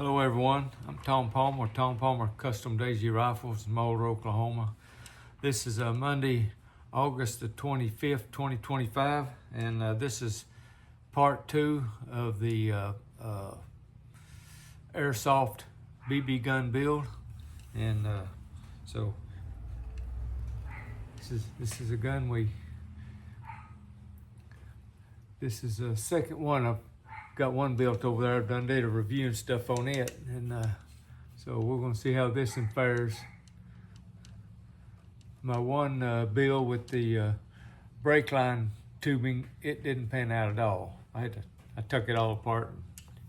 Hello everyone, I'm Tom Palmer with Tom Palmer Custom Daisy Rifles in Mulder, Oklahoma. This is Monday, August the 25th, 2025, and this is part 2 of the airsoft BB gun build. And so this is a gun this is the second one. I've got one built over there. I've done did a review and stuff on it, and so we're going to see how this one fares. My one build with the brake line tubing, it didn't pan out at all. I took it all apart and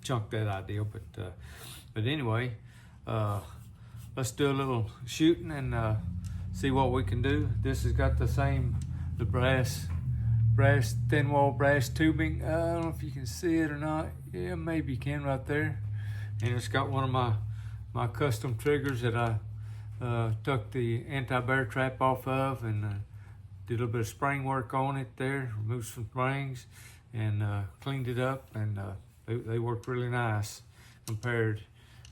chunked that idea, but anyway, let's do a little shooting and see what we can do. This has got the brass thin wall brass tubing. I don't know if you can see it or not. Yeah, maybe you can right there. And it's got one of my custom triggers that I took the anti-bear trap off of, and did a little bit of spring work on it there, removed some springs and cleaned it up, and they worked really nice compared.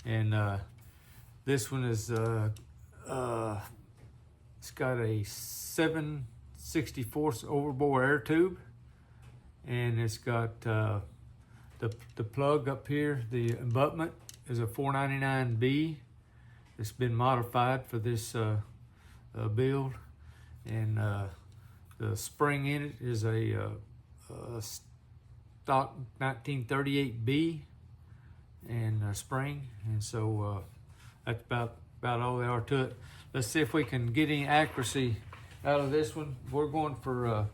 And this one is it's got a 7/64 overbore air tube, and it's got the plug up here. The abutment is a 499B. It's been modified for this build, and the spring in it is a stock 1938B and spring, and so that's about all there are to it. Let's see if we can get any accuracy out of this one. We're going for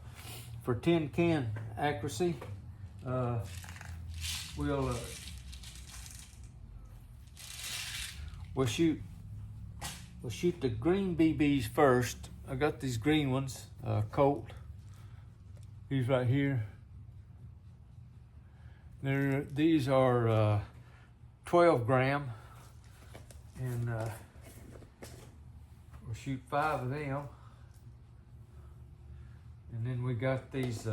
10 can accuracy. We'll shoot the green BBs first. I got these green ones, Colt. These right here. These are 12 gram, and we'll shoot 5 of them. And then we got these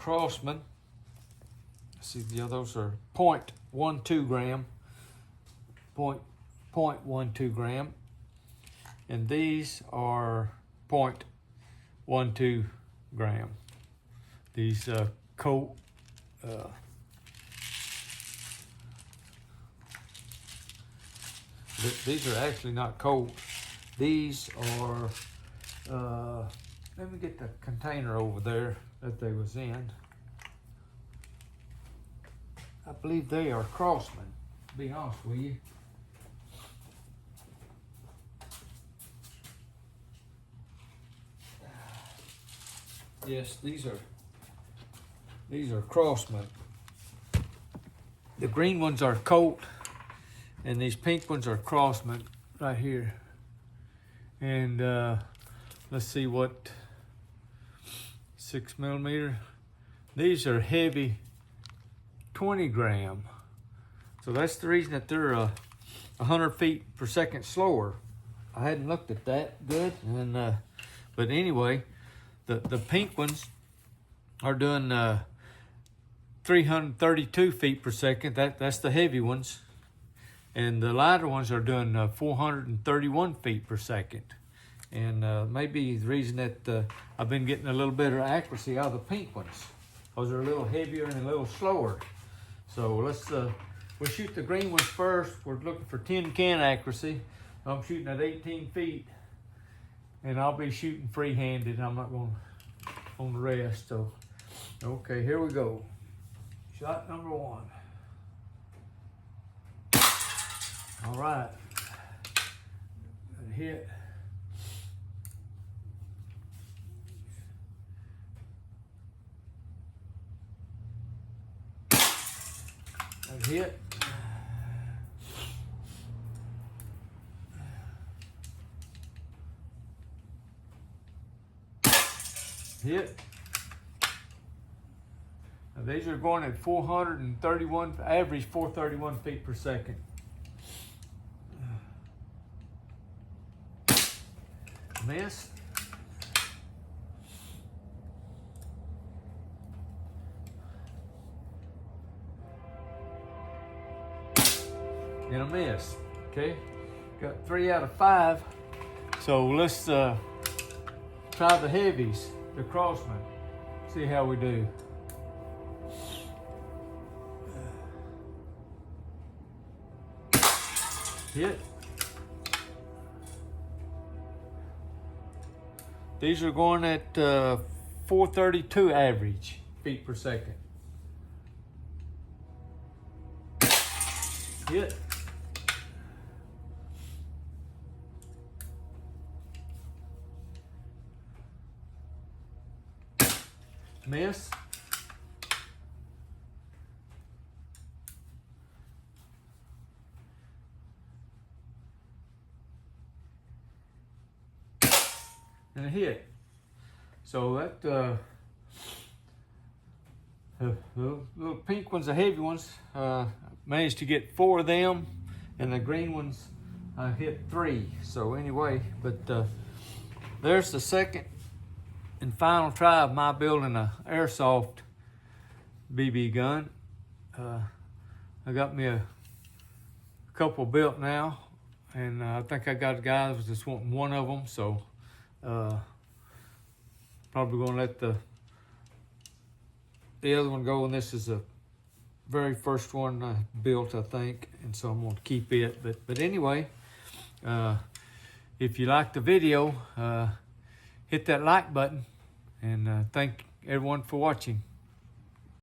Crossman. See, those are 0.12 gram, 0.12 gram, and these are 0.12 gram. These Colt these are actually not Colt. These are let me get the container over there that they was in. I believe they are Crossman, to be honest with you. Yes, these are Crossman. The green ones are Colt, and these pink ones are Crossman right here. And let's see what 6mm. These are heavy 20 gram. So that's the reason that they're 100 feet per second slower. I hadn't looked at that good, and but anyway, the pink ones are doing 332 feet per second. That's the heavy ones, and the lighter ones are doing 431 feet per second. And maybe the reason that I've been getting a little better accuracy out of the pink ones, because they're a little heavier and a little slower. So we'll shoot the green ones first. We're looking for 10 can accuracy. I'm shooting at 18 feet, and I'll be shooting free-handed. I'm not going on the rest. So, okay, here we go. Shot number 1. All right, that hit. That hit. Hit. Now these are going at 431, average 431 feet per second. Miss. and a miss. Okay, got 3 out of 5. So let's try the heavies, the Crossman. See how we do. Hit. These are going at 432 average feet per second. Hit. Miss. And a hit. So that the little pink ones, the heavy ones, managed to get 4 of them, and the green ones hit 3. So anyway, but there's the second and final try of my building a airsoft BB gun. I got me a couple built now, and I think I got a guy that was just wanting one of them. So probably gonna let the other one go, and this is the very first one I built, I think, and so I'm gonna keep it. But anyway, if you like the video, hit that like button, and thank everyone for watching.